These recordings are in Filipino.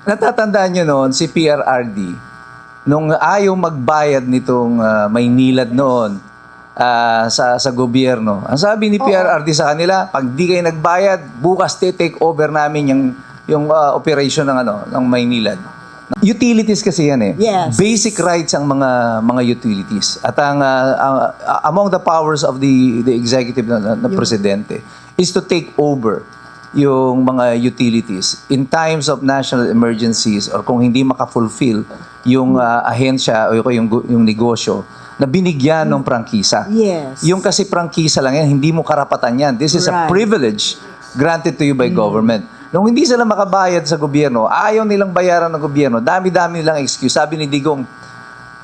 Natatandaan nyo noon, si PRRD, nung ayaw magbayad nitong Maynilad noon sa gobyerno. Ang sabi ni PRRD sa kanila, pag di kayo nagbayad, bukas take over namin yung operation ng Maynilad. Utilities kasi yan eh. Yes. Basic rights ang mga utilities. At among the powers of the executive na presidente is to take over yung mga utilities in times of national emergencies or kung hindi makafulfill yung ahensya o yung negosyo na binigyan ng prangkisa. Yes. Yung kasi prangkisa lang yan, hindi mo karapatan yan. This is a Right. privilege granted to you by government. Nung hindi sila makabayad sa gobyerno, ayaw nilang bayaran ng gobyerno, dami-dami nilang excuse. Sabi ni Digong,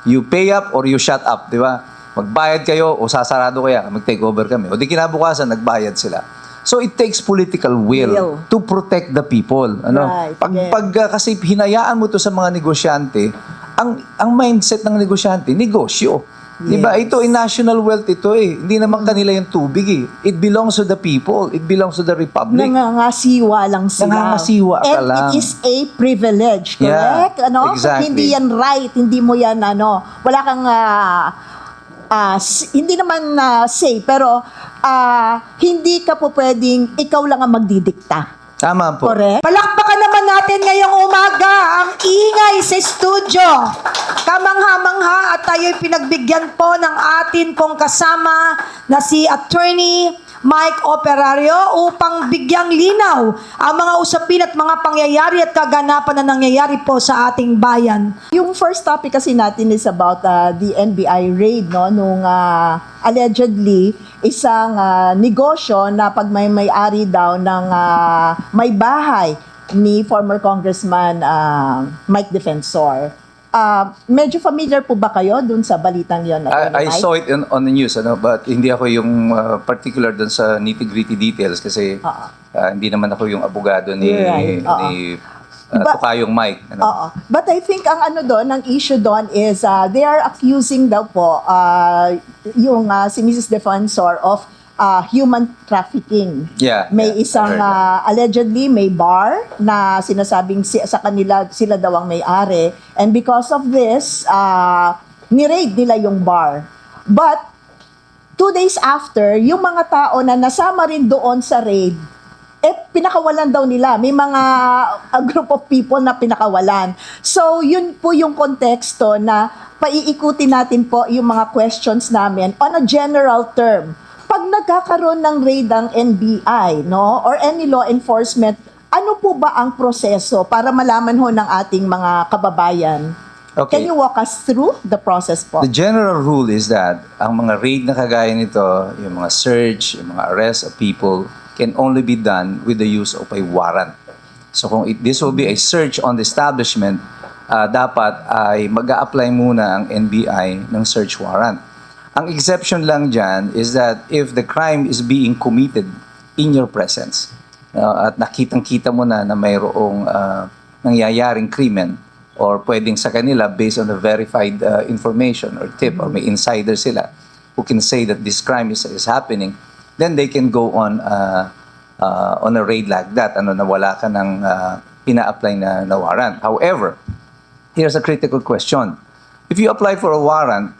you pay up or you shut up, di ba? Magbayad kayo o sasarado kaya, mag-take over kami. O di kinabukasan, nagbayad sila. So it takes political will to protect the people. Ano? Right, Pag kasi hinayaan mo to sa mga negosyante, ang mindset ng negosyante, negosyo. Di ba? Ito ay national wealth ito eh. Hindi naman kanila yung tubig eh. It belongs to the people. It belongs to the republic. Nangangasiwa lang sila. Nangangasiwa ka lang. And it is a privilege, correct? Yeah, exactly. Hindi yan right, hindi mo yan wala kang hindi naman say, pero hindi ka po pwedeng ikaw lang ang magdidikta. Tama po. Correct? Palakpakan naman natin ngayong umaga ang ingay sa studio. Kamangha-mangha at tayo'y pinagbigyan po ng atin pong kasama na si Attorney Mike Operario upang bigyang linaw ang mga usapin at mga pangyayari at kaganapan na nangyayari po sa ating bayan. Yung first topic kasi natin is about the NBI raid, no? Nung allegedly isang negosyo na pag may-ari daw ng may bahay ni former Congressman Mike Defensor. Medyo familiar po ba kayo dun sa balitang yon? I saw it on the news, but hindi ako yung particular dun sa nitty-gritty details kasi hindi naman ako yung abogado ni Tukayong Mike. But I think ang issue doon is they are accusing daw po si Mrs. Defensor of human trafficking. May isang allegedly may bar na sinasabing sa kanila sila daw ang may-ari, and because of this ni-raid nila yung bar. But 2 days after, yung mga tao na nasama rin doon sa raid, pinakawalan daw nila. May mga group of people na pinakawalan. So, yun po yung konteksto na paiikutin natin po yung mga questions namin on a general term. Pag nagkakaroon ng raid ang NBI, no, or any law enforcement, ano po ba ang proseso para malaman ho ng ating mga kababayan? Okay. Can you walk us through the process po? The general rule is that ang mga raid na kagaya nito, yung mga search, yung mga arrest of people, can only be done with the use of a warrant. So kung this will be a search on the establishment, dapat ay mag-a-apply muna ang NBI ng search warrant. Ang exception lang dyan is that if the crime is being committed in your presence, at nakitang-kita mo na mayroong nangyayaring krimen, or pwedeng sa kanila based on the verified information or tip, or may insider sila who can say that this crime is happening, then they can go on a raid like that, na wala ka ng pina-apply na warrant. However, here's a critical question. If you apply for a warrant,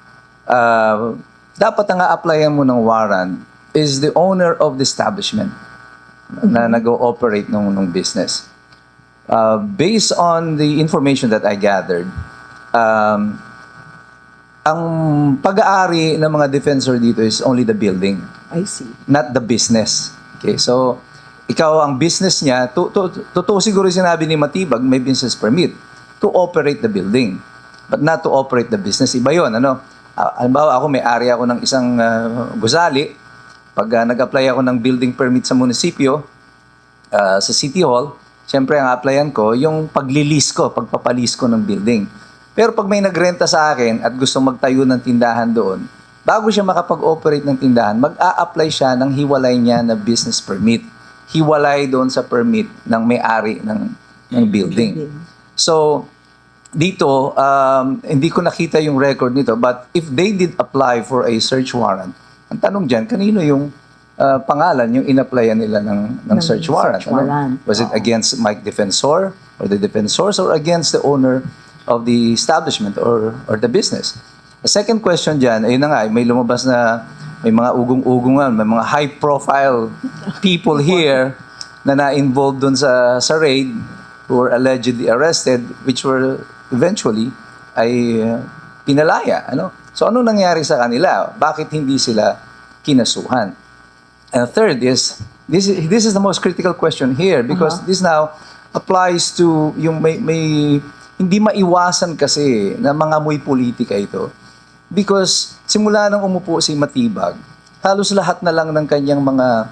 dapat ang a-applyan mo ng warrant is the owner of the establishment na nag-ooperate nung business. Based on the information that I gathered, ang pag-aari ng mga defensor dito is only the building. I see. Not the business. Okay, so ikaw ang business niya, totoo siguro sinabi ni Matibag, may business permit to operate the building, but not to operate the business. Iba yun, halimbawa ako, may area ako ng isang gusali. Pag nag-apply ako ng building permit sa munisipyo, sa City Hall, siyempre ang applyan ko, yung paglilis ko, pagpapalis ko ng building. Pero pag may nagrenta sa akin at gusto magtayo ng tindahan doon, bago siya makapag-operate ng tindahan, mag-a-apply siya ng hiwalay niya na business permit. Hiwalay doon sa permit ng may-ari ng building. So, dito, hindi ko nakita yung record nito, but if they did apply for a search warrant, ang tanong dyan, kanino yung pangalan yung in-applyan nila ng search warrant? warrant. Was it against Mike Defensor? or the defensors or against the owner of the establishment or the business. The second question dyan, ayun na nga, may lumabas na may mga ugong-ugungan, may mga high-profile people here na na-involved dun sa raid who were allegedly arrested, which were eventually ay pinalaya. Ano? So ano nangyari sa kanila? Bakit hindi sila kinasuhan? And third is, this is the most critical question here because this now applies to yung may hindi maiwasan kasi na mga amoy politika ito. Because simula nang umupo si Matibag, halos lahat na lang ng kanyang mga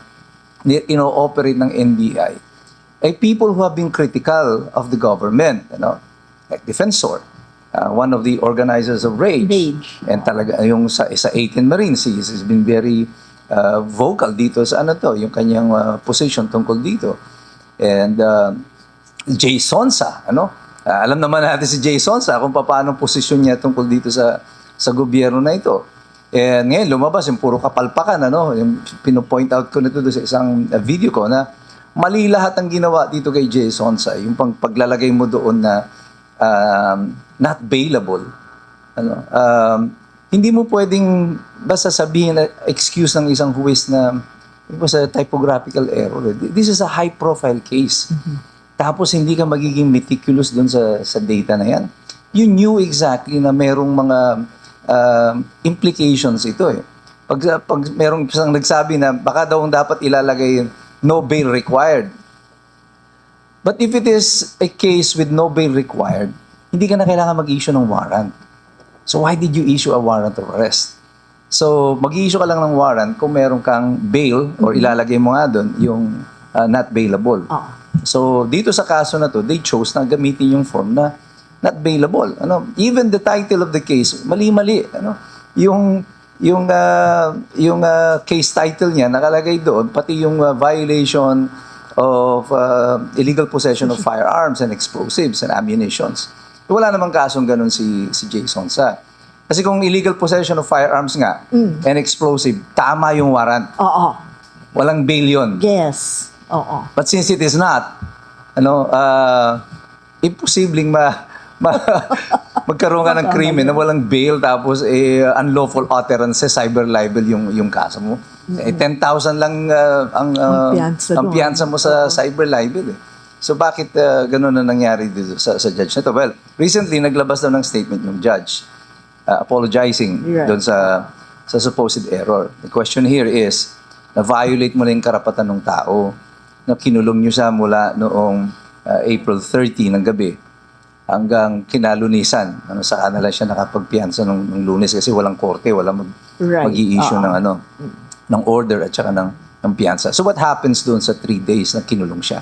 ino-operate ng NBI ay people who have been critical of the government, like Defensor, one of the organizers of Rage. And talaga yung sa 18 Marines, he's been very vocal dito sa yung kanyang position tungkol dito. And Jay Sonsa, alam naman natin si Jay Sonsa kung paano posisyon niya tungkol dito sa gobyerno na ito. And ngayon lumabas yung puro kapalpakan, yung pino-point out ko nito sa isang video ko na mali lahat ang ginawa dito kay Jay Sonsa, yung paglalagay mo doon na not bailable. Hindi mo pwedeng basta sabihin na excuse ng isang huwis na it was a typographical error. This is a high-profile case. Tapos hindi ka magiging meticulous doon sa data na yan. You knew exactly na merong mga implications ito eh. Pag merong isang nagsabi na baka daw dapat ilalagay no bail required. But if it is a case with no bail required, hindi ka na kailangan mag-issue ng warrant. So why did you issue a warrant of arrest? So mag-issue ka lang ng warrant kung meron kang bail or ilalagay mo nga doon yung not bailable. So dito sa kaso na to, they chose na gamitin yung form na not bailable. Even the title of the case, mali-mali. Yung case title niya nakalagay doon, pati yung violation of illegal possession of firearms and explosives and ammunitions. Wala namang kasong ganun si Jay Sonsa. Kasi kung illegal possession of firearms nga and explosive, tama yung warrant. Walang bail yun. Yes. But since it is not, imposibleng magkaroon ka ng krimen na walang bail tapos unlawful utterance, cyber libel yung kaso mo. 10,000 lang ang piyansa mo sa cyber libel. So bakit ganun na nangyari dito sa judge na to? Well, recently naglabas daw ng statement yung judge apologizing doon sa supposed error. The question here is, na-violate mo na yung karapatan ng tao na kinulong nyo siya mula noong April 30 ng gabi hanggang kinalunisan. Saka na lang siya nakapagpiyansa ng Lunes kasi walang korte, walang mag-i-issue ng order at saka ng piyansa. So what happens doon sa 3 days na kinulong siya?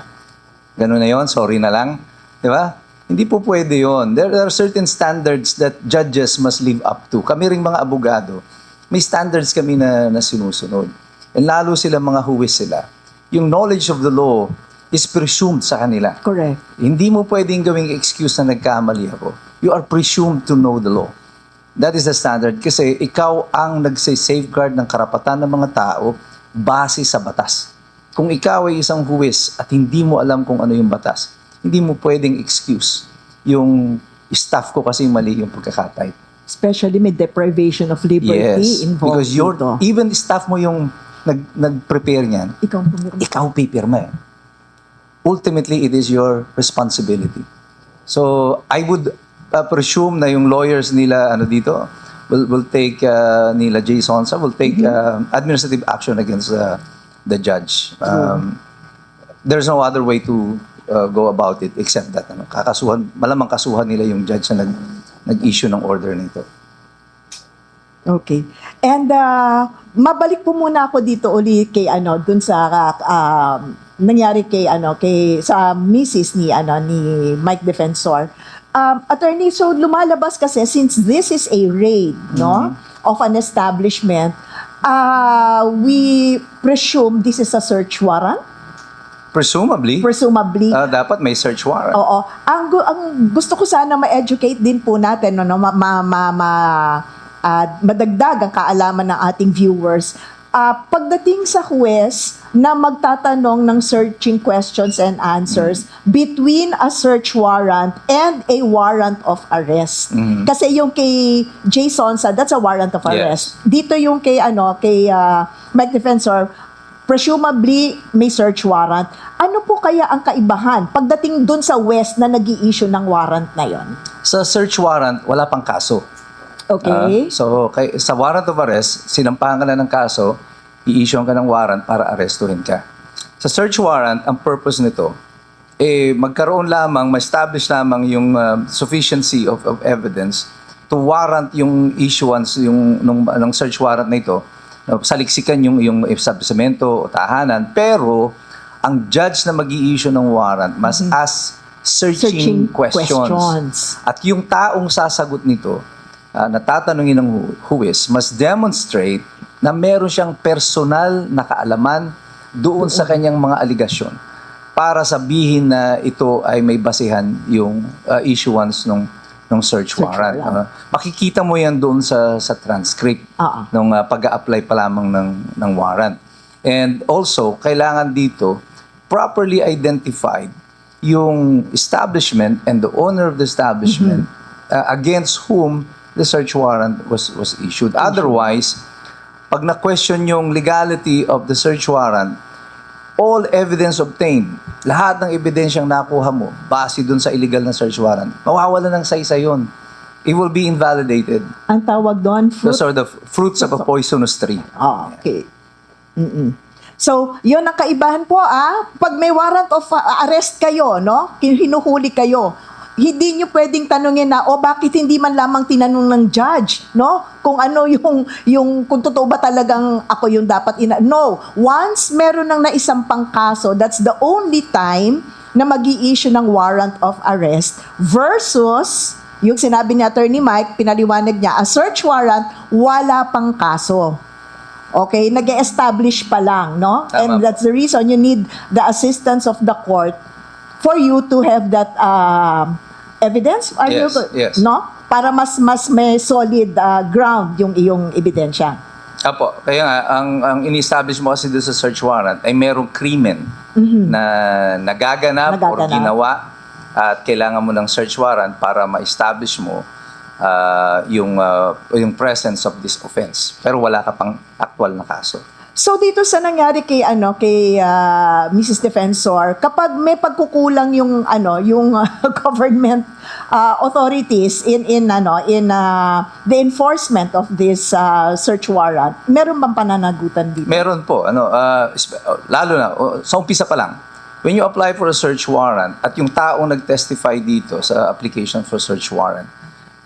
Ganun na yon, sorry na lang. Di ba? Hindi po pwede yon. There are certain standards that judges must live up to. Kami ring mga abogado, may standards kami na sinusunod. And lalo sila mga huwis sila. Yung knowledge of the law is presumed sa kanila. Correct. Hindi mo pwedeng gawing excuse na nagkamali ako. You are presumed to know the law. That is the standard kasi ikaw ang nagse-safeguard ng karapatan ng mga tao base sa batas. Kung ikaw ay isang huwis at hindi mo alam kung ano yung batas, hindi mo pwedeng excuse yung staff ko kasi mali yung pagkakatype. Especially may deprivation of liberty involved because even staff mo yung nag-prepare niyan, ikaw pipirma. Ultimately, it is your responsibility. So, I would presume na yung lawyers nila dito will take nila Jay Sonsa will take administrative action against the judge. There's no other way to go about it except that malamang kasuhan nila yung judge na nag-issue ng order nito. Okay. And mabalik po muna ako dito uli kay dun sa nangyari kay sa misis ni Mike Defensor. Attorney, so lumalabas kasi since this is a raid of an establishment, we presume this is a search warrant. Presumably. Dapat may search warrant. Oo. Ang gusto ko sana ma-educate din po natin madagdag ang kaalaman ng ating viewers. pagdating sa huwes na magtatanong ng searching questions and answers between a search warrant and a warrant of arrest. Kasi yung kay Jay Sonsa, that's a warrant of arrest. Dito yung kay Mike Defensor, presumably may search warrant. Ano po kaya ang kaibahan pagdating dun sa West na nag-i-issue ng warrant na yon? Sa search warrant, wala pang kaso. Okay. Sa warrant of arrest, sinampahan ka na ng kaso, i-issue ka ng warrant para arestuhin ka. Sa search warrant, ang purpose nito, magkaroon lamang, ma-establish lamang yung sufficiency of evidence to warrant yung issuance ng search warrant na ito. Saliksikan yung establishmento o tahanan, pero ang judge na mag-i-issue ng warrant must ask searching questions. At yung taong sasagot nito, natatanungin ng huwes, must demonstrate na meron siyang personal na kaalaman doon sa kanyang mga aligasyon para sabihin na ito ay may basihan yung issuance ng search warrant. Makikita mo yan doon sa transcript ng pag-a-apply pa lamang ng warrant. And also, kailangan dito properly identified yung establishment and the owner of the establishment against whom the search warrant was issued. Otherwise, pag na-question yung legality of the search warrant, all evidence obtained, lahat ng ebidensyang nakuha mo, base dun sa illegal na search warrant, mawawala ng saysay yun. It will be invalidated. Ang tawag doon, Those are the fruits of a poisonous tree. Okay. So, yun ang kaibahan po, pag may warrant of arrest kayo, no? Hinuhuli kayo, hindi nyo pwedeng tanungin na, bakit hindi man lamang tinanong ng judge, no? Kung ano kung totoo ba talagang ako yung dapat No. Once meron ng naisampang kaso, that's the only time na mag-i-issue ng warrant of arrest versus, yung sinabi ni Attorney Mike, pinaliwanag niya, a search warrant, wala pang kaso. Okay? Nag-establish pa lang, no? Tama. And that's the reason you need the assistance of the court for you to have that evidence, Yes. no? Para mas may solid ground yung iyong ebidensya. Apo, kaya nga, ang ini-establish mo kasi doon sa search warrant ay merong krimen na nagaganap or ginawa at kailangan mo ng search warrant para ma-establish mo yung presence of this offense. Pero wala ka pang actual na kaso. So dito sa nangyari kay Mrs. Defensor, kapag may pagkukulang yung government authorities in the enforcement of this search warrant, meron bang pananagutan dito? Meron po, lalo na sa umpisa pa lang. When you apply for a search warrant at yung taong nag-testify dito sa application for search warrant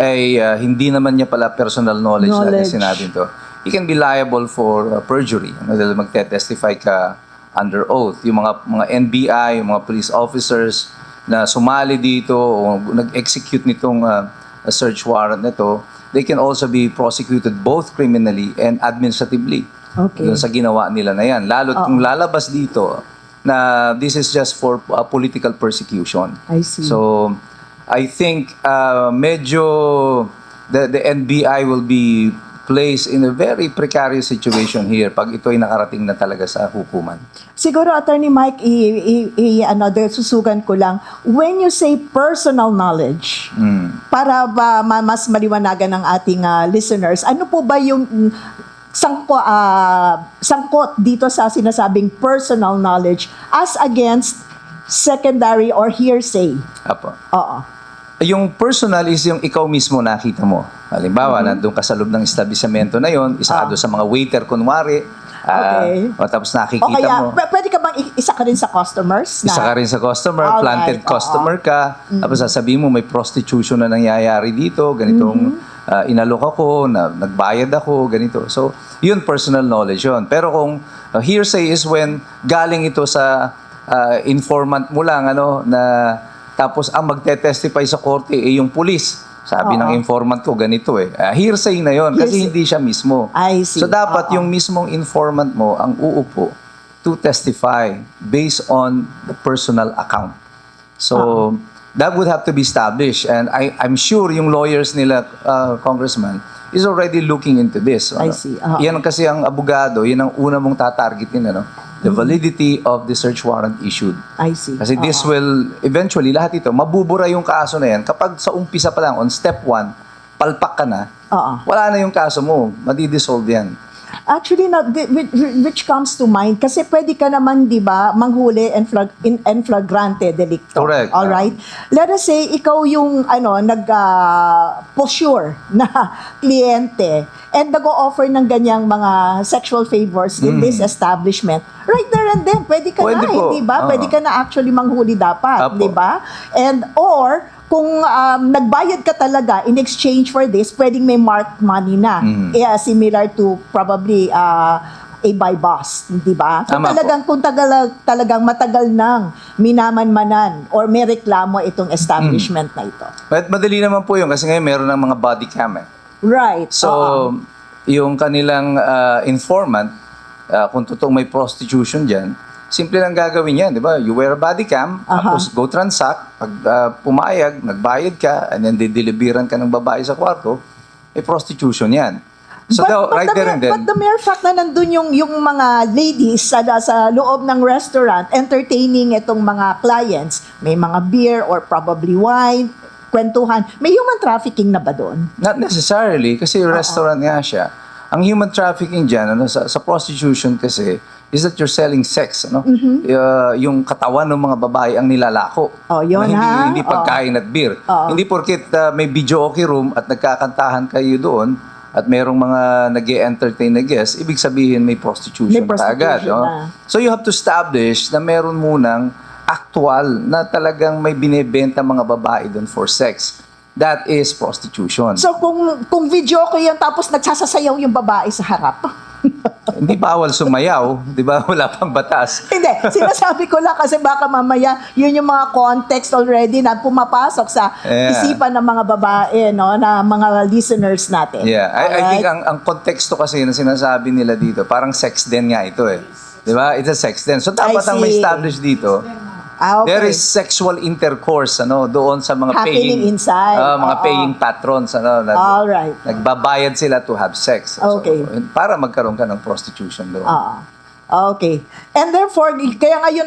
ay hindi naman niya pala personal knowledge. Na sinabi ito, he can be liable for perjury. Dahil magte-testify ka under oath. Yung mga NBI, yung mga police officers na sumali dito o nag-execute nitong search warrant nito, they can also be prosecuted both criminally and administratively. Okay. Doon sa ginawa nila na yan. Lalo kung lalabas dito na this is just for political persecution. I see. So, I think medyo the NBI will be placed in a very precarious situation here pag ito ay nakarating na talaga sa hukuman. Siguro, Attorney Mike, susugan ko lang, when you say personal knowledge, para ba mas maliwanagan ng ating listeners, ano po ba yung sangkot dito sa sinasabing personal knowledge as against secondary or hearsay? Apo. Oo. Yung personal is yung ikaw mismo nakita mo. Halimbawa, nandun ka sa loob ng establishmento na yon, isa ka doon sa mga waiter kunwari, Okay. tapos nakikita O kaya, mo. pwede ka bang isa ka rin sa customers? Isa ka rin sa customer, Alright, planted customer ka, tapos sasabihin mo may prostitution na nangyayari dito, ganitong inalok ako, nagbayad ako, ganito. So, yun personal knowledge yun. Pero kung hearsay is when galing ito sa informant mo lang, na tapos ang magte-testify sa korte yung pulis. Sabi ng informant ko, ganito hearsay na yon kasi hindi siya mismo. I see. So dapat yung mismong informant mo ang uupo to testify based on the personal account. So that would have to be established. And I'm sure yung lawyers nila, Congressman, is already looking into this. I see. Yan kasi ang abogado, yan ang una mong tatargetin, ano? The validity of the search warrant issued. I see. Kasi this will, eventually, lahat ito, mabubura yung kaso na yan. Kapag sa umpisa pa lang, on step 1, palpak ka na, wala na yung kaso mo, madidissolve yan. Actually, which comes to mind, kasi pwede ka naman, di ba, manghuli in flagrante delicto. Correct. All right? Let us say, ikaw yung nag-posure na kliyente and nag-o-offer ng ganyang mga sexual favors in this establishment. Right there and then, pwede ka Pwede na, po. di ba? Pwede ka na actually manghuli dapat, Apo. di ba? And, or, kung nagbayad ka talaga in exchange for this, pwedeng may marked money na. Similar to probably a buy bust, di ba? Kung talagang matagal nang minamanmanan or may reklamo itong establishment na ito. But madali naman po yun kasi ngayon meron ng mga body cam eh. Right. So, yung kanilang informant, kung totoong may prostitution dyan, simple lang gagawin yan, di ba? You wear a body cam, tapos go transact, pag pumayag, nagbayad ka, and then dideliveran ka ng babae sa kwarto, prostitution yan. So, right there and then. But the mere fact na nandun yung mga ladies sa loob ng restaurant, entertaining itong mga clients, may mga beer or probably wine, kwentuhan, may human trafficking na ba doon? Not necessarily, kasi restaurant nga siya. Ang human trafficking dyan, sa prostitution kasi, is that you're selling sex, ano? Yung katawan ng mga babae ang nilalako. Yun Hindi pagkain at beer. Hindi porket may video okay room at nagkakantahan kayo doon at merong mga nag-e-entertain na guests, ibig sabihin may prostitution kaagad. Na. So you have to establish na meron munang actual na talagang may binebenta mga babae doon for sex. That is prostitution. So kung video ko yan tapos nagsasasayaw yung babae sa harap. Hindi bawal sumayaw, di ba? Wala pang batas. Hindi, sinasabi ko lang kasi baka mamaya yun yung mga context already na pumapasok sa isipan ng mga babae, no, na mga listeners natin. Yeah, I think ang konteksto kasi na sinasabi nila dito, parang sex den nga ito eh. Di ba? It's a sex den. So dapat ang may establish dito, there is sexual intercourse doon sa mga happening inside. Mga paying patrons Alright. Nagbabayad sila to have sex. Okay. So, para magkaroon ka ng prostitution doon. Okay. And therefore, kaya ngayon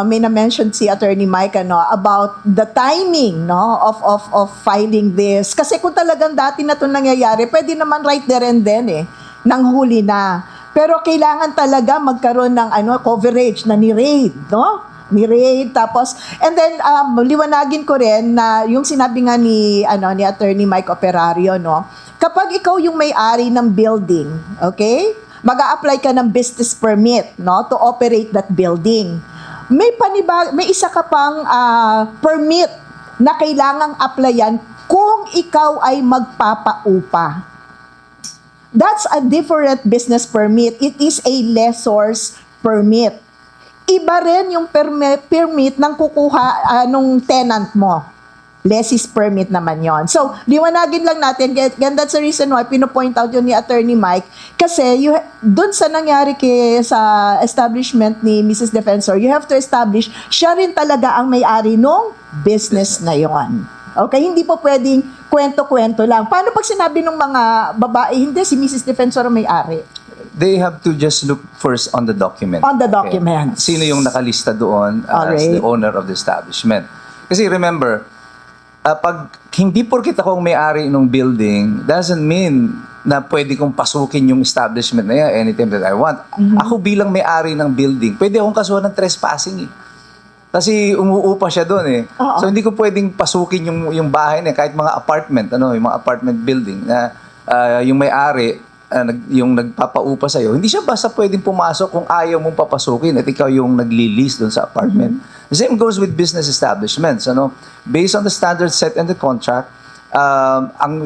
may na-mention si Attorney Mike about the timing of filing this. Kasi kung talagang dati na 'to nangyayari, pwede naman right there and then nang huli na. Pero kailangan talaga magkaroon ng coverage na ni-raid, no? Ni-raid, tapos, and then, liwanagin ko rin na yung sinabi nga ni Attorney Mike Operario, no? Kapag ikaw yung may-ari ng building, okay? Mag-a-apply ka ng business permit, no? To operate that building. May isa ka pang permit na kailangang applyan kung ikaw ay magpapaupa. That's a different business permit. It is a lessor's permit. Iba rin yung permit ng kukuha nung tenant mo. Lessee's permit naman yon. So, liwanagin lang natin, and that's the reason why pinopoint out yun ni Attorney Mike, kasi dun sa nangyari sa establishment ni Mrs. Defensor, you have to establish, siya rin talaga ang may-ari nung business na yon. Okay, hindi po pwedeng kwento-kwento lang. Paano pag sinabi ng mga babae, hindi, si Mrs. Defensor ang may-ari? They have to just look first on the document. On the documents. Okay. Sino yung nakalista doon as the owner of the establishment. Kasi remember, pag hindi porkit ako ang may-ari ng building, doesn't mean na pwede kong pasukin yung establishment na yan anytime that I want. Ako bilang may-ari ng building, pwede akong kasuhan ng trespassing Kasi umuupa siya doon So hindi ko pwedeng pasukin yung bahay niya, kahit mga apartment, yung mga apartment building na yung may-ari, yung nagpapaupa sa'yo, hindi siya basta pwedeng pumasok kung ayaw mong papasukin at ikaw yung nagli-lease doon sa apartment. The same goes with business establishments. Based on the standards set in the contract,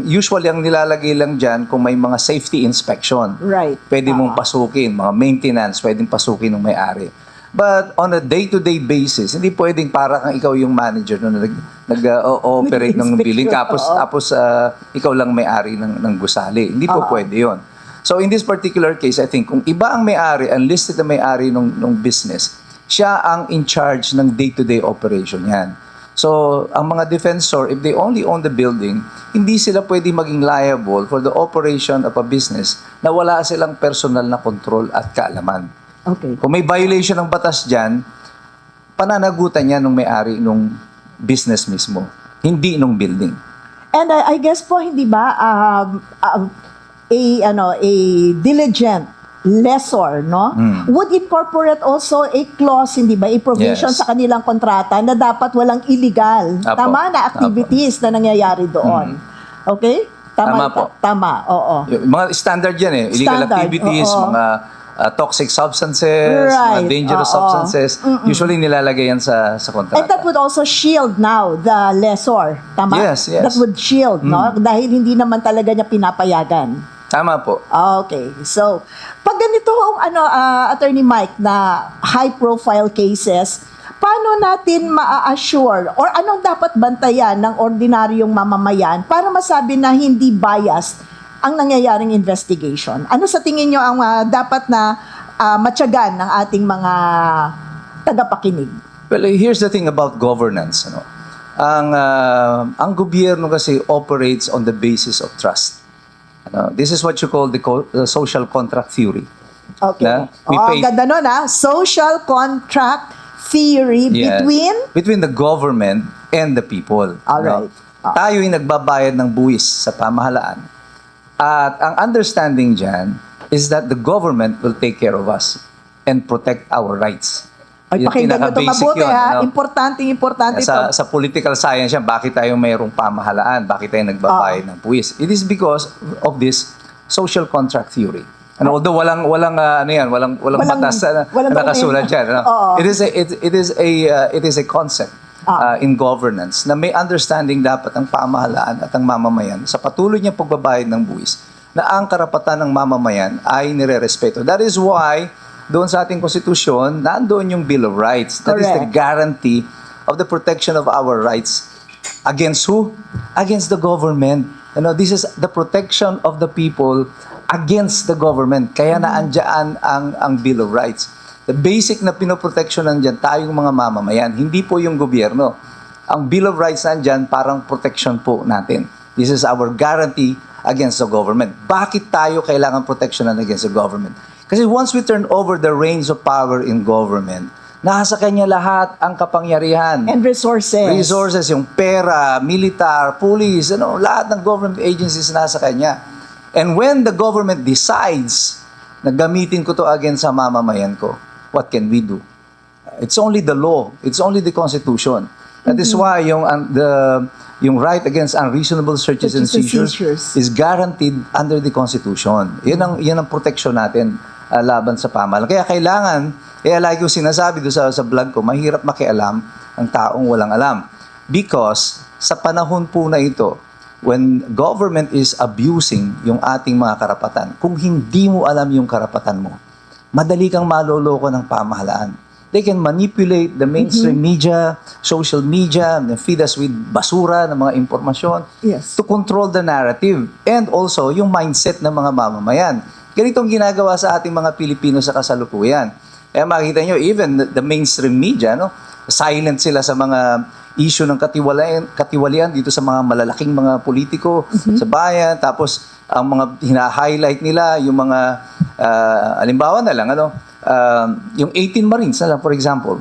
usually ang nilalagay lang dyan kung may mga safety inspection. Right. Pwede mong pasukin, mga maintenance, pwedeng pasukin ng may-ari. But on a day-to-day basis, hindi pwedeng para kang ikaw yung manager na nag-operate ng building tapos ikaw lang may-ari ng gusali. Hindi po pwede yon. So in this particular case, I think kung iba ang may-ari, unlisted na may-ari ng business, siya ang in charge ng day-to-day operation yan. So, ang mga defensor, if they only own the building, hindi sila pwede maging liable for the operation of a business na wala silang personal na control at kaalaman. Okay. Kung may violation ng batas dyan, pananagutan niya nung may-ari nung business mismo, hindi nung building. And I guess po, hindi ba, a diligent lessor, no? Would incorporate also a clause, hindi ba, a provision Yes. sa kanilang kontrata na dapat walang illegal, Apo. tama na activities na nangyayari doon. Okay? Tama po. Tama, oo. Yung mga standard yan eh. Illegal Standard, activities, oo. mga toxic substances, Right, mga dangerous oo. substances. Usually nilalagay yan sa kontrata. And that would also shield now the lessor, tama? Yes, yes. That would shield, no? Dahil hindi naman talaga niya pinapayagan. Tama po. Okay. So, pag ganito Attorney Mike, na high-profile cases, paano natin ma-assure or anong dapat bantayan ng ordinaryong mamamayan para masabi na hindi biased ang nangyayaring investigation? Ano sa tingin nyo ang dapat na matyagan ng ating mga tagapakinig? Well, here's the thing about governance. Ano? Ang gobyerno kasi operates on the basis of trust. This is what you call the social contract theory. Okay. Na we pay- ganda nun social contract theory Yes. between the government and the people. Alright. Tayo yung nagbabayad ng buwis sa pamahalaan. At ang understanding dyan is that the government will take care of us and protect our rights. Ay, Yung pakinggan nyo ito pinaka-basic mabuti yun, ano? Importante ito. Sa political science yan, bakit tayo mayroong pamahalaan? Bakit tayo nagbabayad ng buwis? It is because of this social contract theory. And although walang batas na nakasulat diyan. Oo. It is a concept in governance na may understanding dapat ang pamahalaan at ang mamamayan sa patuloy niyang pagbabayad ng buwis na ang karapatan ng mamamayan ay nirerespeto. That is why doon sa ating konstitusyon, nandoon yung Bill of Rights. That is the Correct. guarantee of the protection of our rights against who? Against the government. This is the protection of the people against the government. Kaya naandyan ang Bill of Rights. The basic na pinoprotection nandiyan tayong mga mamamayan, hindi po yung gobyerno. Ang Bill of Rights nandiyan parang protection po natin. This is our guarantee against the government. Bakit tayo kailangan protectionan against the government? Kasi once we turn over the reins of power in government, nasa kanya lahat ang kapangyarihan. And resources. Resources, yung pera, militar, police, lahat ng government agencies nasa kanya. And when the government decides na gamitin ko to against sa mamamayan ko, what can we do? It's only the law. It's only the Constitution. That is why yung right against unreasonable searches and seizures is guaranteed under the Constitution. Yan ang protection natin laban sa pamahalaan. Kaya kailangan, lagi ko sinasabi doon sa vlog ko, mahirap makialam ang taong walang alam. Because sa panahon po na ito, when government is abusing yung ating mga karapatan, kung hindi mo alam yung karapatan mo, madali kang maloloko ng pamahalaan. They can manipulate the mainstream media, social media, and feed us with basura ng mga impormasyon Yes. to control the narrative and also yung mindset ng mga mamamayan. Ganitong ginagawa sa ating mga Pilipino sa kasalukuyan. Kaya makikita nyo, even the mainstream media, silent sila sa mga issue ng katiwalian dito sa mga malalaking mga politiko sa bayan. Tapos, ang mga hina-highlight nila, yung mga, halimbawa na lang, yung 18 Marines na lang, for example.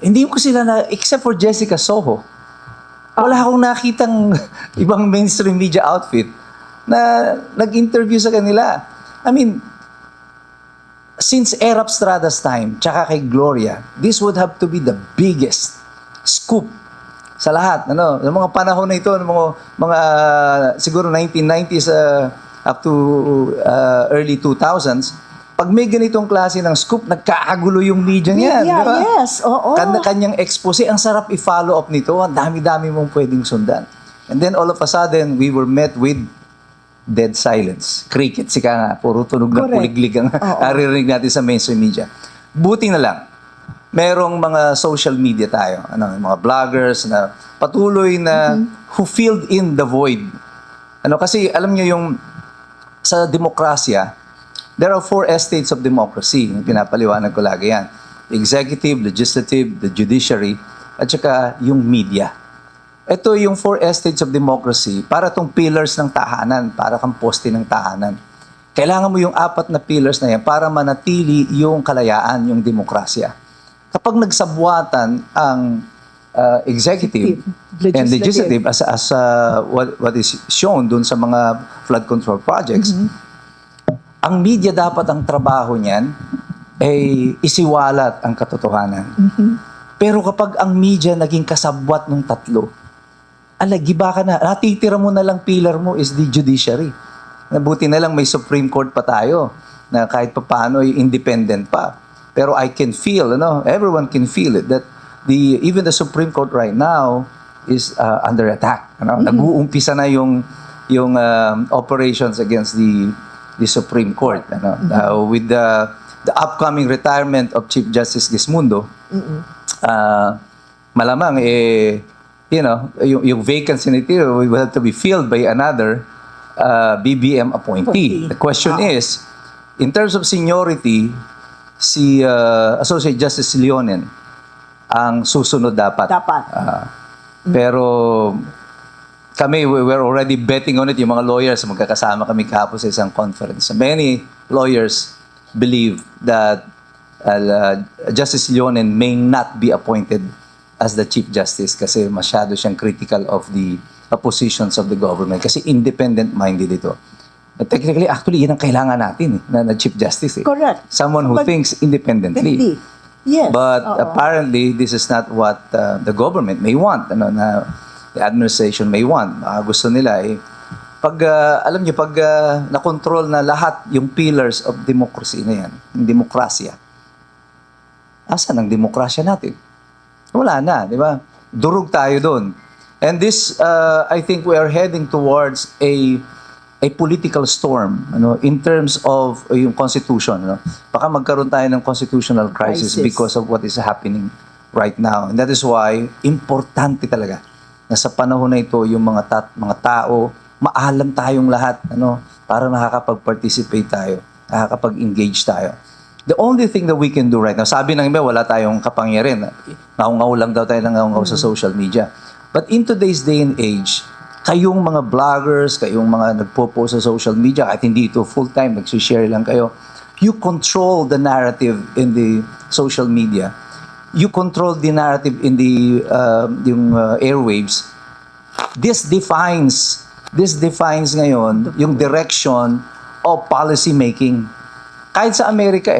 Hindi ko sila except for Jessica Soho, wala akong nakitang ibang mainstream media outfit na nag-interview sa kanila. I mean, since Erap Strada's time, tsaka kay Gloria, this would have to be the biggest scoop sa lahat. Ng mga panahon na ito, ng mga siguro 1990s up to early 2000s, pag may ganitong klase ng scoop, nagkakagulo yung media niyan. Yeah, di ba? yes, oo. Kanyang expose, ang sarap i-follow up nito. Ang dami-dami mong pwedeng sundan. And then all of a sudden, we were met with dead silence. Cricket, sika nga. Puro tunog ng Correct. kuliglig ang naririnig natin sa mainstream media. Buti na lang, merong mga social media tayo. Mga vloggers na patuloy na who filled in the void. Kasi alam nyo yung sa demokrasya, there are 4 estates of democracy. Pinapaliwanag ko lagi yan. Executive, legislative, the judiciary, at saka yung media. Ito yung four estates of democracy, para tong pillars ng tahanan, para kang poste ng tahanan. Kailangan mo yung apat na pillars na yan para manatili yung kalayaan, yung demokrasya. Kapag nagsabwatan ang executive and legislative as what is shown dun sa mga flood control projects, ang media dapat ang trabaho niyan ay isiwalat ang katotohanan. Pero kapag ang media naging kasabwat ng tatlo, giba ka na. Natitira mo na lang pillar mo is the judiciary. Nabuti na lang may Supreme Court pa tayo na kahit papaano ay independent pa. Pero I can feel, everyone can feel it that even the Supreme Court right now is under attack. Nag-uumpisa na yung operations against the Supreme Court. With the upcoming retirement of Chief Justice Gismundo, malamang yung vacancy nito will have to be filled by another BBM appointee. The question is, in terms of seniority, si Associate Justice Leonen ang susunod dapat. Pero kami, we're already betting on it. Yung mga lawyers, magkakasama kami kahapon sa isang conference. Many lawyers believe that Justice Leonen may not be appointed as the Chief Justice kasi masyado siyang critical of the positions of the government kasi independent-minded ito. But technically, actually, yan ang kailangan natin na Chief Justice. Correct. Someone who thinks independently. Yes. But apparently, this is not what the government may want, na the administration may want. Gusto nila alam niyo, pag na-control na lahat yung pillars of democracy na yan, yung demokrasya, asan ang demokrasya natin? Wala na, di ba? Durog tayo doon. And this, I think we are heading towards a political storm, in terms of yung constitution. Baka magkaroon tayo ng constitutional crisis because of what is happening right now. And that is why, importante talaga na sa panahon na ito, yung mga tao, maalam tayong lahat, para nakakapag-participate tayo, nakakapag-engage tayo. The only thing that we can do right now, sabi ng iba, wala tayong kapangyarihan. Ngaw-ngaw lang daw tayo ng ngaw-ngaw sa social media. But in today's day and age, kayong mga vloggers, kayong mga nagpo-post sa social media, kahit hindi ito full-time, nagsishare lang kayo, you control the narrative in the social media. You control the narrative in the airwaves. This defines ngayon yung direction of policy making. Kahit sa Amerika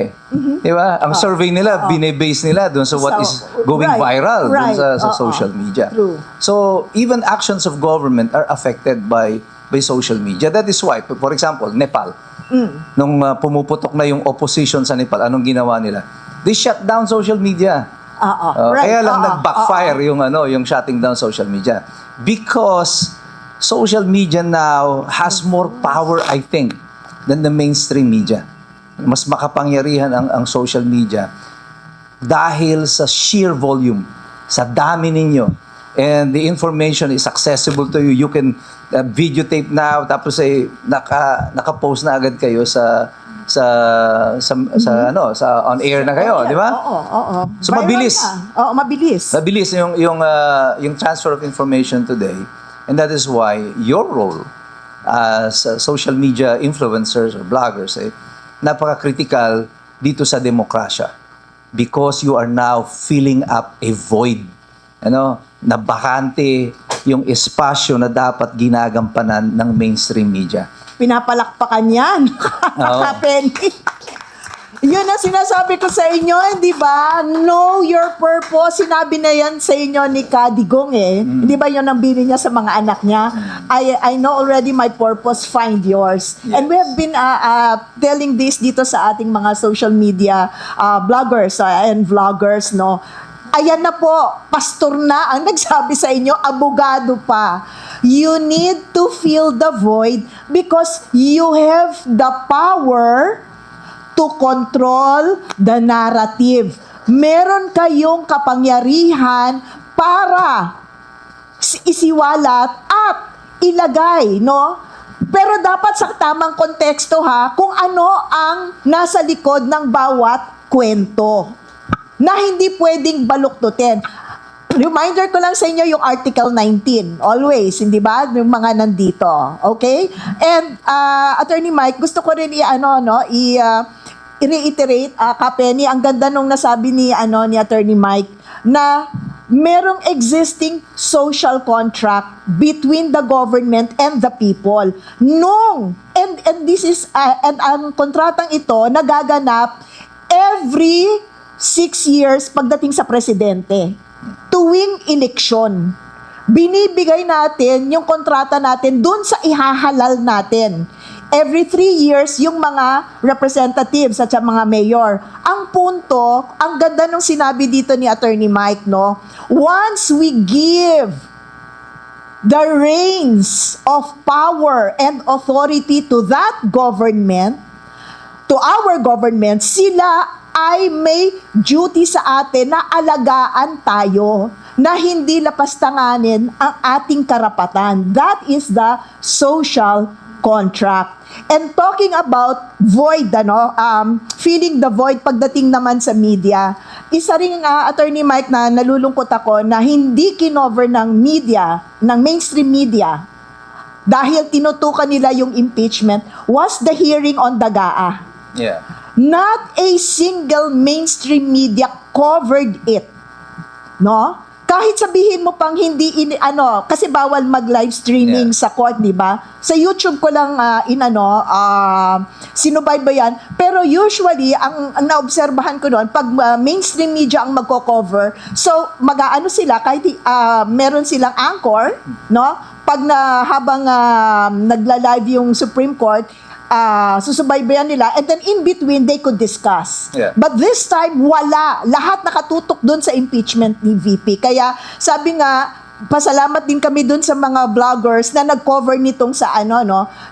di ba? Ang survey nila, binebase nila doon sa what is going viral doon sa social media. True. So, even actions of government are affected by social media. That is why, for example, Nepal. Nung pumuputok na yung opposition sa Nepal, anong ginawa nila? They shut down social media. Kaya lang nag-backfire yung shutting down social media. Because social media now has more power, I think, than the mainstream media. Mas makapangyarihan ang social media dahil sa sheer volume, sa dami ninyo. And the information is accessible to you. You can videotape now, tapos naka-post na agad kayo sa on air na kayo, di ba? Oo. So mabilis. Mabilis. Mabilis yung transfer of information today. And that is why your role as social media influencers or bloggers napaka-critical dito sa demokrasya because you are now filling up a void. Na bakante yung espasyo na dapat ginagampanan ng mainstream media. Pinapalakpakan yan. Penny. Yun ang sinasabi ko sa inyo, di ba? Know your purpose. Sinabi na yan sa inyo ni Kadigong Di ba yun ang bili niya sa mga anak niya? I know already my purpose, find yours. Yes. And we have been telling this dito sa ating mga social media bloggers and vloggers, Ayan na po, pastor na ang nagsabi sa inyo, abogado pa. You need to fill the void because you have the power to control the narrative. Meron kayong kapangyarihan para isiwalat at ilagay, Pero dapat sa tamang konteksto kung ano ang nasa likod ng bawat kwento na hindi pwedeng baluktutin. Reminder ko lang sa inyo yung Article 19. Always, hindi ba? Yung mga nandito. Okay? And, Attorney Mike, gusto ko rin i-reiterate, Kapenny, ang ganda nung nasabi ni Attorney Mike, na merong existing social contract between the government and the people. And this is, and ang kontratang ito nagaganap every 6 years pagdating sa presidente. Tuwing eleksyon, binibigay natin yung kontrata natin dun sa ihahalal natin. Every 3 years, yung mga representatives at mga mayor. Ang punto, ang ganda nung sinabi dito ni Attorney Mike, no? Once we give the reins of power and authority to that government, to our government, sila ay may duty sa atin na alagaan tayo, na hindi lapastanganin ang ating karapatan. That is the social contract. And talking about void, feeling the void pagdating naman sa media, isa rin, Attorney Mike, na nalulungkot ako na hindi kinover ng media, ng mainstream media, dahil tinutukan nila yung impeachment, was the hearing on Dagaa. Yeah. Not a single mainstream media covered it. No? Kahit sabihin mo pang hindi kasi bawal mag-live streaming sa court, di ba? Sa YouTube ko lang sinubaybayan. Pero usually ang naobserbahan ko noon, pag mainstream media ang magko-cover, so mag-aano sila kahit meron silang anchor, no? Pag habang nagla-live yung Supreme Court, susubaybayan nila, and then in between they could discuss. Yeah. But this time wala, lahat nakatutok doon sa impeachment ni VP. Kaya sabi nga, pasalamat din kami doon sa mga vloggers na nag-cover nitong sa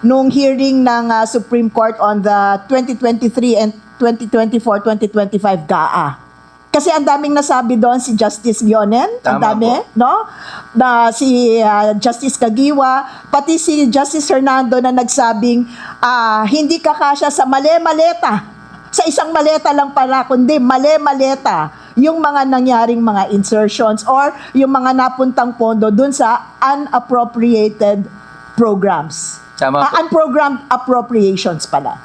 nung hearing ng Supreme Court on the 2023 and 2024-2025 GAA. Kasi ang daming nasabi doon si Justice Leonen, ang Tama dami, po. no? Na si Justice Kagiwa, pati si Justice Hernando na nagsabing hindi kakasya sa mali-maleta. Sa isang maleta lang pala, kundi mali-maleta yung mga nangyaring mga insertions or yung mga napuntang pondo dun sa unappropriated programs. Tama po. Unprogrammed appropriations pala.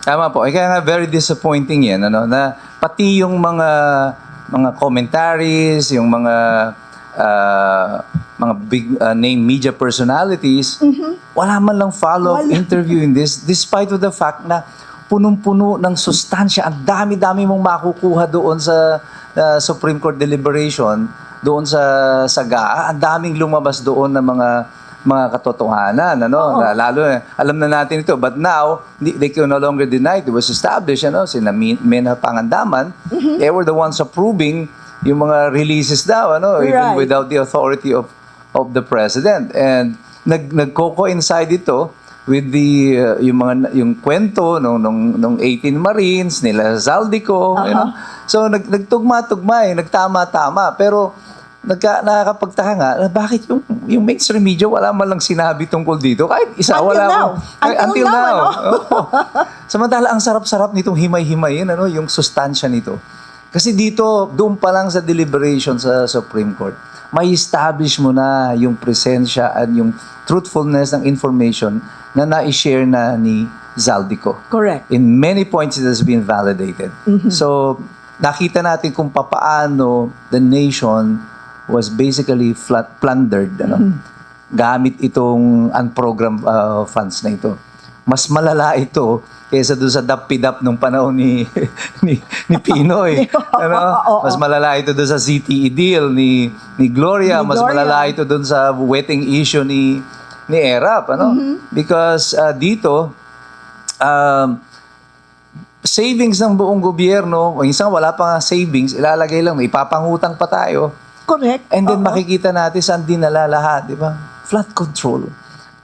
Tama po. Kaya nga very disappointing yan, na pati yung mga commentaries, yung mga big name media personalities, wala man lang follow-up interview in this, despite of the fact na punong-puno ng sustansya, ang dami-dami mong makukuha doon sa Supreme Court deliberation, doon sa GAA, ang daming lumabas doon ng mga katotohanan, na lalo alam na natin ito, but now they can no longer deny it was established, sina Mena Pangandaman, they were the ones approving yung mga releases daw, even without the authority of the president, and nagko-coincide ito with the yung kwento nung 18 Marines nila Zaldico, so nagtugma-tugma, nagtama-tama, pero nakakapagtaka nga, bakit yung mainstream media wala man lang sinabi tungkol dito? Kahit isa, until now. Samantala, ang sarap-sarap nitong himay-himayin, yung sustansya nito. Kasi dito, doon pa lang sa deliberation sa Supreme Court, may establish mo na yung presensya at yung truthfulness ng information na na-share na ni Zaldico. Correct. In many points, it has been validated. So, nakita natin kung papaano the nation was basically plundered, gamit itong unprogrammed funds na ito. Mas malala ito kaysa doon sa dap-pidap nung panahon ni Pinoy. Mas malala ito doon sa CTE deal ni Gloria. Mas malala ito doon sa wetting issue ni Erap. Because dito, savings ng buong gobyerno, minsan wala pa nga savings, ilalagay lang, may ipapangutang pa tayo. Correct. And then makikita natin saan dinala lahat, di ba? Flood control.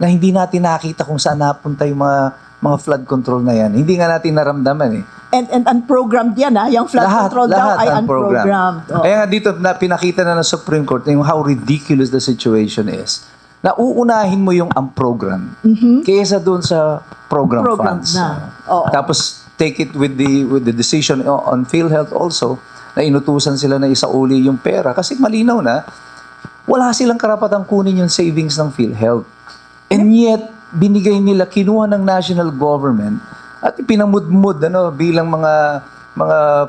Na hindi natin nakita kung saan napunta yung mga flood control na yan. Hindi nga natin naramdaman eh. And unprogrammed yan, yung flood control daw ay unprogrammed. Kaya nga dito na pinakita na ng Supreme Court yung how ridiculous the situation is. Na uunahin mo yung unprogrammed kaysa doon sa program funds. Na. Tapos take it with the decision on PhilHealth also na inutusan sila na isauli yung pera kasi malinaw na wala silang karapatang kunin yung savings ng PhilHealth. And yet, binigay nila, kinuha ng national government at ipinamudmud bilang mga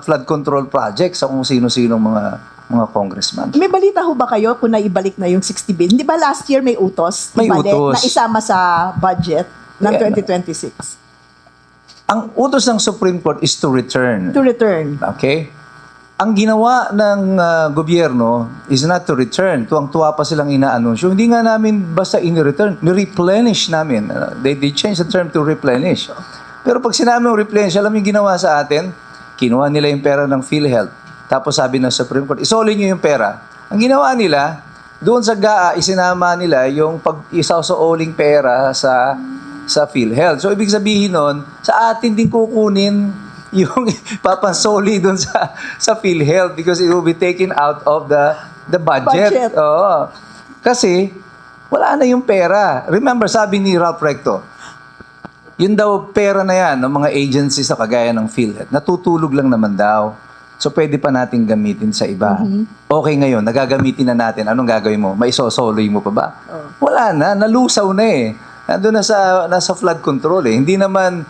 flood control projects sa kung sino-sinong mga congressman. May balita ho ba kayo kung naibalik na yung 60 billion? Di ba last year may utos? May ibalik, utos. Na isama sa budget ng 2026? Ang utos ng Supreme Court is to return. To return. Okay? Ang ginawa ng gobyerno is not to return. Tuwang-tuwa pa silang inaanunsyo. Hindi nga namin basta in-return. Ni-replenish namin. They changed the term to replenish. Pero pag sinabi ng replenish, alam yung ginawa sa atin? Kinuha nila yung pera ng PhilHealth. Tapos sabi ng Supreme Court, isoli nyo yung pera. Ang ginawa nila, doon sa GAA, isinama nila yung pag-isausuoling pera sa PhilHealth. So, ibig sabihin nun, sa atin din kukunin yung papansoli doon sa PhilHealth because it will be taken out of the budget. Oo. Kasi, wala na yung pera. Remember, sabi ni Ralph Recto, yun daw pera na yan ng mga agencies na kagaya ng PhilHealth, natutulog lang naman daw. So, pwede pa natin gamitin sa iba. Okay ngayon, nagagamitin na natin. Anong gagawin mo? Maisosoloy mo pa ba? Wala na, nalusaw na eh. Nandun nasa flood control eh. Hindi naman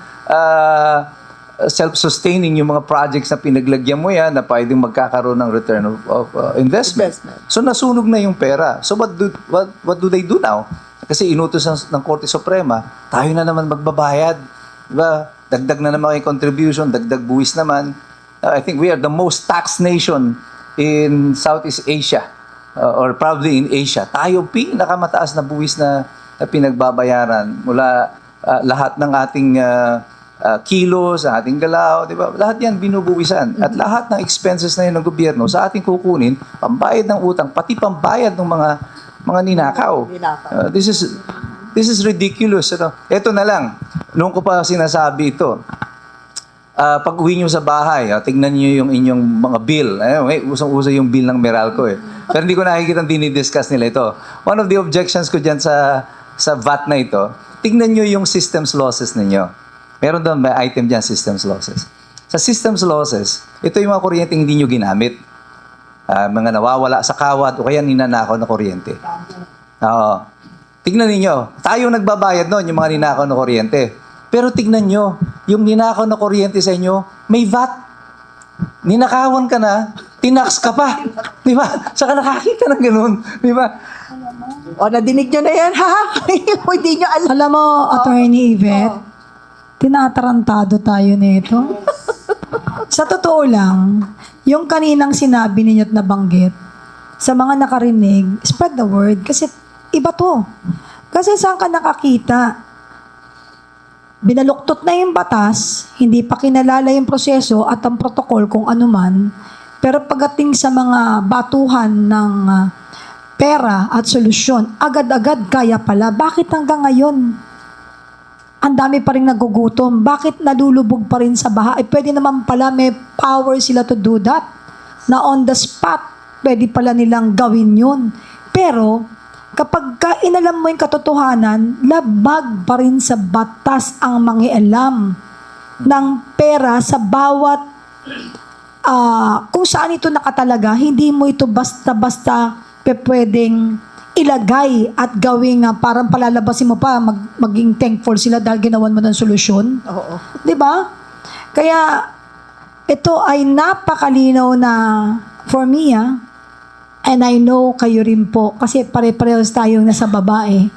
self-sustaining yung mga projects na pinaglagyan mo yan na pwedeng magkakaroon ng return of investment. So, nasunog na yung pera. So, what do they do now? Kasi inutos ng Korte Suprema, tayo na naman magbabayad. Diba? Dagdag na naman yung contribution, dagdag buwis naman. I think we are the most taxed nation in Southeast Asia or probably in Asia. Tayo pinakamataas na buwis na pinagbabayaran mula lahat ng ating kilos, sa ating galaw, di ba? Lahat yan binubuwisan. At lahat ng expenses na yun ng gobyerno sa ating kukunin, pambayad ng utang, pati pambayad ng mga ninakaw. This is ridiculous. Ito na lang, noong ko pa sinasabi ito, pag uwi nyo sa bahay, tingnan nyo yung inyong mga bill. Usang-uso yung bill ng Meralco eh. Pero hindi ko nakikita dinidiscuss nila ito. One of the objections ko dyan sa VAT na ito, tingnan nyo yung systems losses ninyo. Meron doon may item dyan, systems losses. Sa systems losses, ito yung mga kuryente hindi nyo ginamit. Mga nawawala sa kawad o kaya ninanakaw na kuryente. Oo. Tignan ninyo, tayo nagbabayad noon yung mga ninakaw na kuryente. Pero tignan nyo, yung ninakaw na kuryente sa inyo, may VAT. Ninakawan ka na, tinax ka pa. Di ba? Saka nakakita ng ganun. Di ba? O, nadinig nyo na yan, ha? Hindi nyo alam. Alam mo, Attorney Yvette, tinatarantado tayo nito. Sa totoo lang, yung kaninang sinabi ninyo at nabanggit, sa mga nakarinig, spread the word. Kasi iba to. Kasi saan ka nakakita? Binaluktot na yung batas, hindi pa kinalala yung proseso at ang protokol kung ano man. Pero pagdating sa mga batuhan ng pera at solusyon, agad-agad kaya pala. Bakit hanggang ngayon? Ang dami pa rin nagugutom. Bakit nalulubog pa rin sa baha? Pwede naman pala may power sila to do that. Na on the spot, pwede pala nilang gawin yun. Pero, kapag inalam mo yung katotohanan, labag pa rin sa batas ang mangialam ng pera sa bawat kung saan ito nakatalaga. Hindi mo ito basta-basta pwedeng ilagay at gawing parang palalabasin mo pa, maging thankful sila dahil ginawan mo ng solusyon. Oo. Diba? Kaya, ito ay napakalinaw na for me, and I know kayo rin po, kasi pare-parehas tayong nasa babae.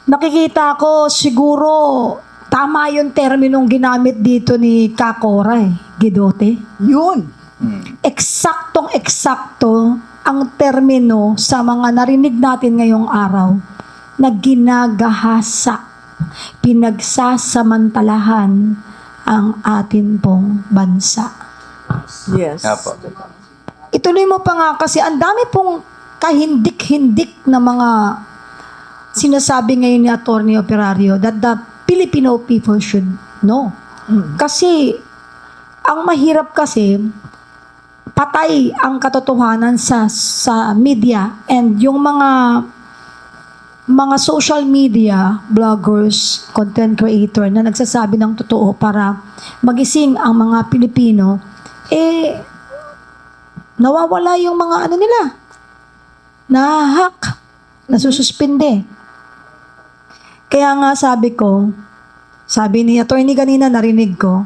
Nakikita ko siguro, tama yung terminong ginamit dito ni Kakora Gidote. Yun. Eksaktong-eksakto ang termino sa mga narinig natin ngayong araw na ginagahasa, pinagsasamantalahan ang atin pong bansa. Yes. Apo. Ituloy mo pa nga kasi ang dami pong kahindik-hindik na mga sinasabi ngayon ni Atty. Operario that the Filipino people should know. Kasi ang mahirap kasi patay ang katotohanan sa media and yung mga social media bloggers, content creator na nagsasabi ng totoo para magising ang mga Pilipino, nawawala yung mga ano nila, nahahack, nasususpinde. Kaya nga sabi ni attorney kanina, narinig ko,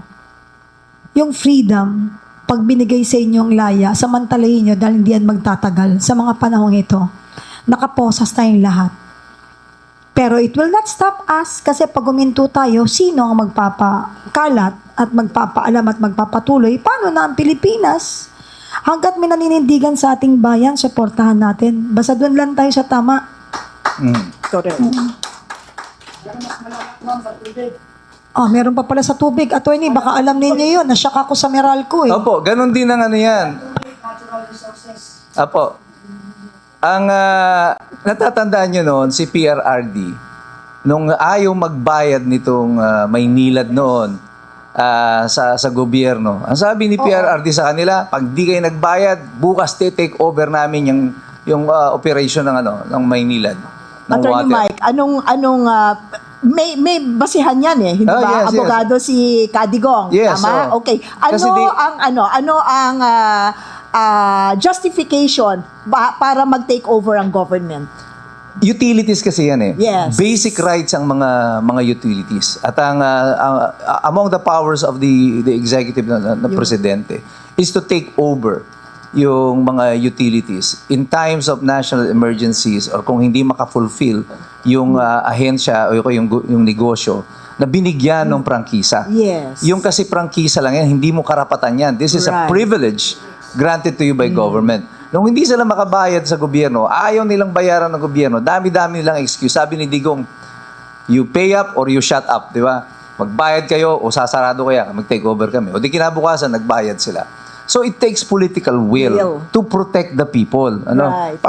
yung freedom, pag binigay sa inyong laya, samantalahin nyo dahil hindi yan magtatagal sa mga panahong ito. Nakaposas tayong lahat. Pero it will not stop us kasi pag uminto tayo, sino ang magpapakalat at magpapaalam at magpapatuloy? Paano na ang Pilipinas? Hanggat may naninindigan sa ating bayan, suportahan natin. Basta doon lang tayo sa tama. Correct. Meron pa pala sa tubig. Attorney, baka alam ninyo yun. Nasyak ako sa Meralco eh. Opo, ganun din ang ano yan. Opo. Ang natatandaan nyo noon, si PRRD, nung ayaw magbayad nitong Maynilad noon sa gobyerno, ang sabi ni PRRD sa kanila, pag di kayo nagbayad, bukas take over namin yung operation ng Maynilad. Ng Attorney water. Mike, anong may basihan yan eh, hindi ba? Yes, Abogado si Kadigong, Yes, tama? Okay. Kasi Ano ang justification para mag-take over ang government? Utilities kasi yan eh. Yes. Basic rights ang mga utilities. At ang among the powers of the executive na presidente is to take over yung mga utilities in times of national emergencies or kung hindi maka-fulfill yung ahensya o yung negosyo na binigyan ng prangkisa. Yes. Yung kasi prangkisa lang yan, hindi mo karapatan yan. This is a Right. privilege granted to you by government. Nung hindi sila makabayad sa gobyerno, ayaw nilang bayaran ng gobyerno, dami-dami nilang excuse. Sabi ni Digong, you pay up or you shut up, di ba? Magbayad kayo o sasarado kaya, mag-take over kami. O di kinabukasan, nagbayad sila. So it takes political will to protect the people. Ano? Right,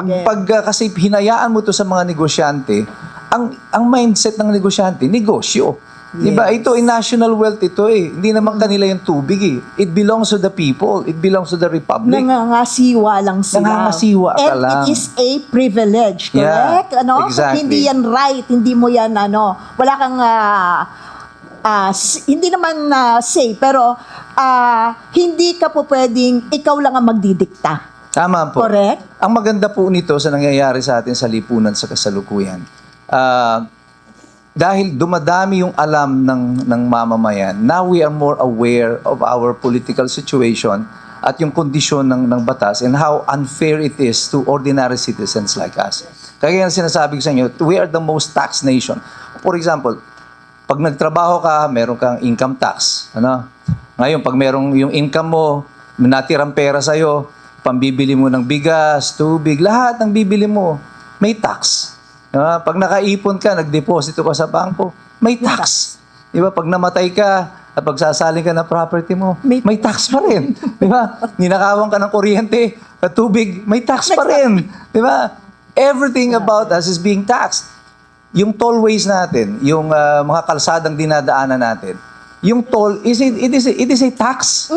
Kasi hinayaan mo to sa mga negosyante, ang mindset ng negosyante, negosyo. Diba? Yes. Ito ay national wealth ito eh. Hindi naman kanila yung tubig eh. It belongs to the people. It belongs to the republic. Nangangasiwa lang sila. Nangangasiwa ka And lang. it is a privilege, correct? Yeah, Ano? exactly. Hindi yan right, hindi mo yan wala kang hindi naman say, pero hindi ka po pwedeng ikaw lang ang magdidikta. Tama po. Correct? Ang maganda po nito sa nangyayari sa atin sa lipunan sa kasalukuyan, dahil dumadami yung alam ng mamamayan, now we are more aware of our political situation at yung kondisyon ng batas and how unfair it is to ordinary citizens like us. Kaya yung sinasabi ko sa inyo, we are the most taxed nation. For example, pag nagtrabaho ka, meron kang income tax. Ano? Ngayon, pag merong yung income mo, natirang pera sa'yo, pambibili mo ng bigas, tubig, lahat ng bibili mo, may tax. Pag nakaipon ka, nagdeposito ka sa bangko, may tax. Di ba? Pag namatay ka, at pagsasaling ka ng property mo, may tax pa rin. Di ba? Ninakawan ka ng kuryente, at tubig, may tax pa rin. Di ba? Everything about us is being taxed. Yung tollways natin, yung mga kalsadang dinadaanan natin, yung toll, it is a tax.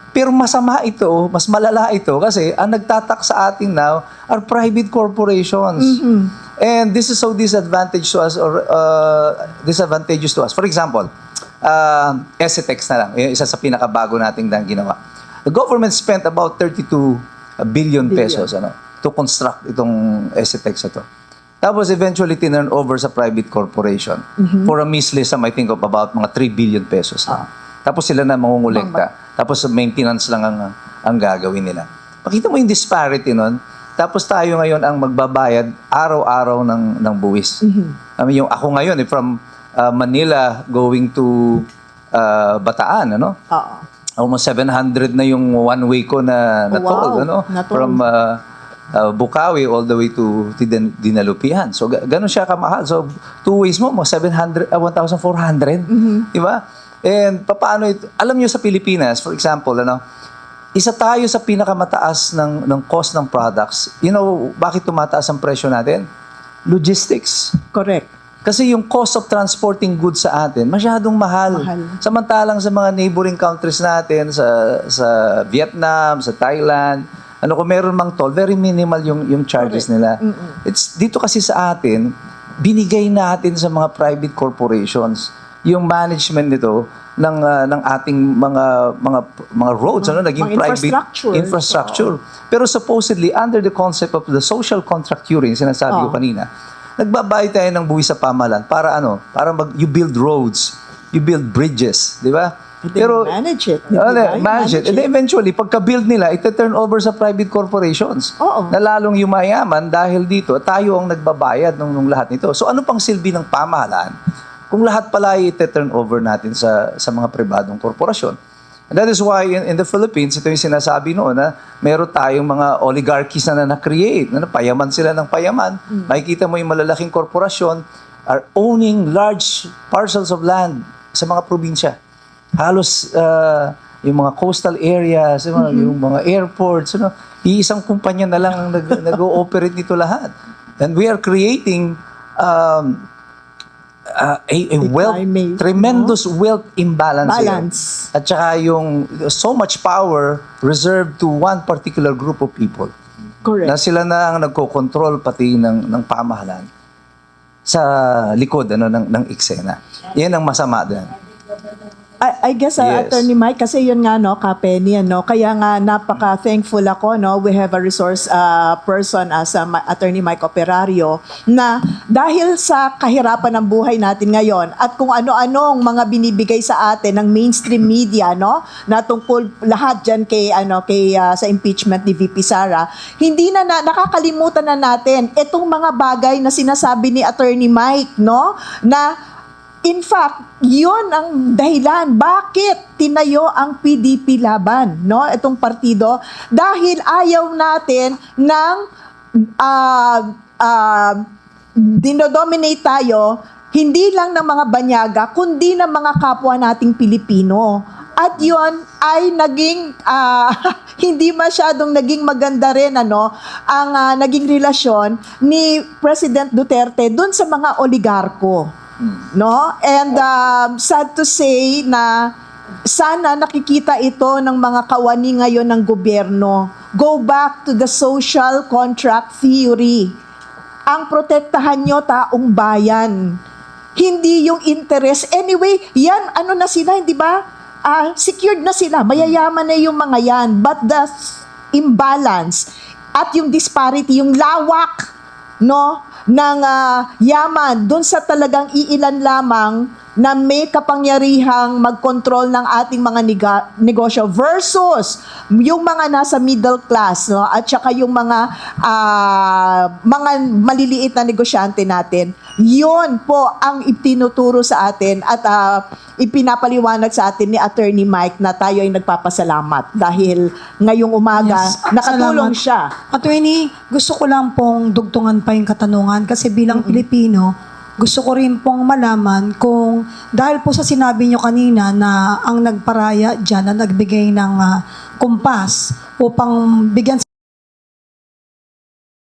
Pero masama ito, mas malala ito kasi ang nagtatax sa atin now are private corporations. And this is so disadvantageous to us or disadvantageous to us. For example, SETEX na lang, yung isa sa pinakabago nating ginawa. The government spent about 32 billion pesos to construct itong SETEX na to. Tapos eventually tinurn over sa private corporation for a measly sum, I think of about mga 3 billion pesos lang. Tapos sila na mangungulekta. Tapos maintenance lang ang gagawin nila. Makita mo yung disparity nun. Tapos tayo ngayon ang magbabayad araw-araw ng buwis. Yung ako ngayon from Manila going to Bataan, ano? Oo. Almost 700 na yung one way ko na toll, ano? Na toll. From Bukawi all the way to Dinalupihan. So ganun siya kamahal. So 2 ways mo 1,400. Di ba? And paano ito? Alam niyo sa Pilipinas, for example, isa tayo sa pinakamataas ng cost ng products. You know, bakit tumataas ang presyo natin? Logistics. Correct. Kasi yung cost of transporting goods sa atin, masyadong mahal. Samantalang sa mga neighboring countries natin, sa Vietnam, sa Thailand, kung meron mang toll, very minimal yung charges nila. It's dito kasi sa atin, binigay natin sa mga private corporations. yung management nito ng ating mga roads, naging Mga private infrastructure. Pero supposedly under the concept of the social contract theory, sinasabi ko kanina, nagbabayad tayo ng buwis sa pamahalaan para you build roads, you build bridges, di ba? Pero manage it. Manage it. And then eventually, pagka-build nila, ite-turn over sa private corporations. Oo. Na lalong yumayaman dahil dito, tayo ang nagbabayad ng lahat nito. So ano pang silbi ng pamahalaan kung lahat pala ay ite-turn over natin sa mga pribadong korporasyon? And that is why in the Philippines, ito yung sinasabi noon na meron tayong mga oligarchies na na-create, na payaman sila ng payaman. Makikita mo yung malalaking korporasyon are owning large parcels of land sa mga probinsya. Halos yung mga coastal areas, yung mga airports, iisang kumpanya na lang ang nag-ooperate nito lahat. And we are creating a wealth, tremendous wealth imbalance. At saka yung so much power reserved to one particular group of people. Correct. Na sila na ang nagko-control pati ng pamahalaan sa likod ng eksena. Yan ang masama din. I guess, Yes. Attorney Mike, kasi yun nga, Ka-Penny, kaya nga napaka-thankful ako, we have a resource person as Attorney Mike Operario, na dahil sa kahirapan ng buhay natin ngayon at kung ano-anong mga binibigay sa atin ng mainstream media, na tungkol lahat dyan sa impeachment ni VP Sara, hindi nakakalimutan na natin itong mga bagay na sinasabi ni Attorney Mike, na in fact, yun ang dahilan bakit tinayo ang PDP laban, itong partido, dahil ayaw natin ng dinodominate tayo hindi lang ng mga banyaga kundi ng mga kapwa nating Pilipino. At yun ay naging hindi masyadong naging maganda rin ang naging relasyon ni President Duterte dun sa mga oligarko. And sad to say na sana nakikita ito ng mga kawani ngayon ng gobyerno. Go back to the social contract theory. Ang protektahan nyo taong bayan. Hindi yung interest. Anyway, yan na sila, di ba? Secured na sila. Mayayaman na yung mga yan. But the imbalance at yung disparity, yung lawak, ng yaman doon sa talagang iilan lamang na may kapangyarihang mag-control ng ating mga negosyo versus yung mga nasa middle class, at saka yung mga maliliit na negosyante natin. Yun po ang itinuturo sa atin at ipinapaliwanag sa atin ni Attorney Mike na tayo ay nagpapasalamat dahil ngayong umaga nakatulong siya. Attorney, gusto ko lang pong dugtungan pa yung katanungan kasi bilang Pilipino, gusto ko rin pong malaman kung dahil po sa sinabi nyo kanina na ang nagparaya dyan na nagbigay ng kumpas upang bigyan